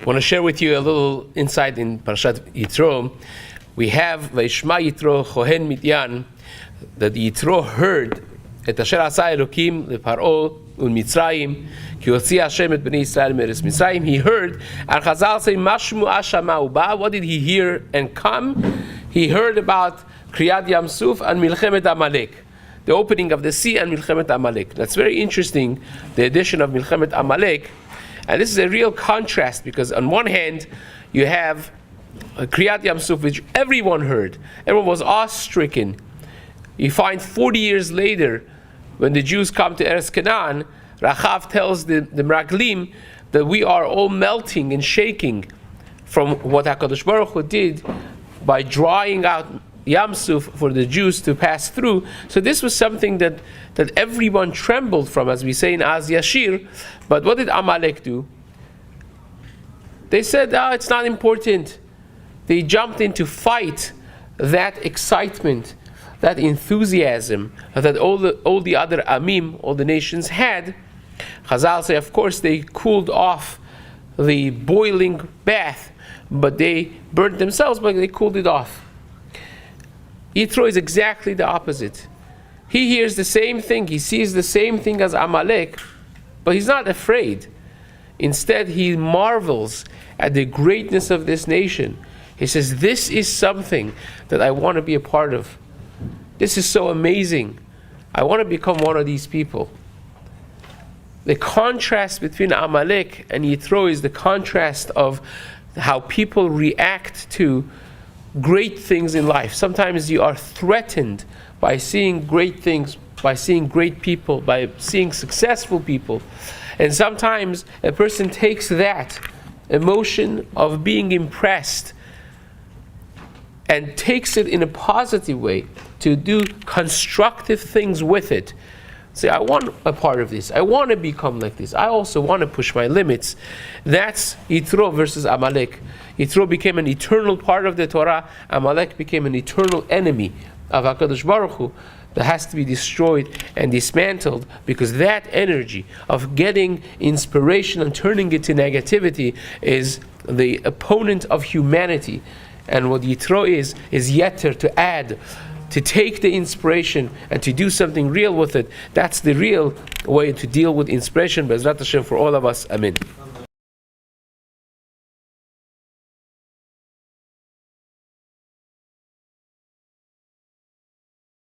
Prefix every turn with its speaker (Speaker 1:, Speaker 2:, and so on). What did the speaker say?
Speaker 1: I want to share with you a little insight in Parashat Yitro. We have Vayishma Yitro Chohen Midyan, that Yitro heard et asher asa Elokim leParo u'Mitzrayim ki hotzi Hashem et bnei Yisrael me'eretz Mitzrayim. He heard, and Chazal say, Mashmu Ashama Uba. What did he hear and come? He heard about Kriyat Yam Suf and Milchemet Amalek, the opening of the sea and Milchemet Amalek. That's very interesting, the addition of Milchemet Amalek. And this is a real contrast, because on one hand, you have Kriyat Yam Suf, which everyone heard. Everyone was awe-stricken. You find 40 years later, when the Jews come to Eretz Canaan, Rachav tells the Meraglim that we are all melting and shaking from what HaKadosh Baruch Hu did by drying out Yam Suf for the Jews to pass through. So this was something that everyone trembled from, as we say in Az Yashir. But what did Amalek do? They said, it's not important. They jumped in to fight that excitement, that enthusiasm that all the other Amim, all the nations had. Chazal say, of course, they cooled off the boiling bath, but they burnt themselves, but they cooled it off. Yitro is exactly the opposite. He hears the same thing, he sees the same thing as Amalek, but he's not afraid. Instead, he marvels at the greatness of this nation. He says, this is something that I want to be a part of. This is so amazing. I want to become one of these people. The contrast between Amalek and Yitro is the contrast of how people react to great things in life. Sometimes you are threatened by seeing great things, by seeing great people, by seeing successful people. And sometimes a person takes that emotion of being impressed and takes it in a positive way to do constructive things with it. Say, I want a part of this. I want to become like this. I also want to push my limits. That's Yitro versus Amalek. Yitro became an eternal part of the Torah. Amalek became an eternal enemy of HaKadosh Baruch Hu that has to be destroyed and dismantled, because that energy of getting inspiration and turning it to negativity is the opponent of humanity. And what Yitro is Yeter, to add, to take the inspiration and to do something real with it. That's the real way to deal with inspiration. Be'ezrat Hashem for all of us. Amen.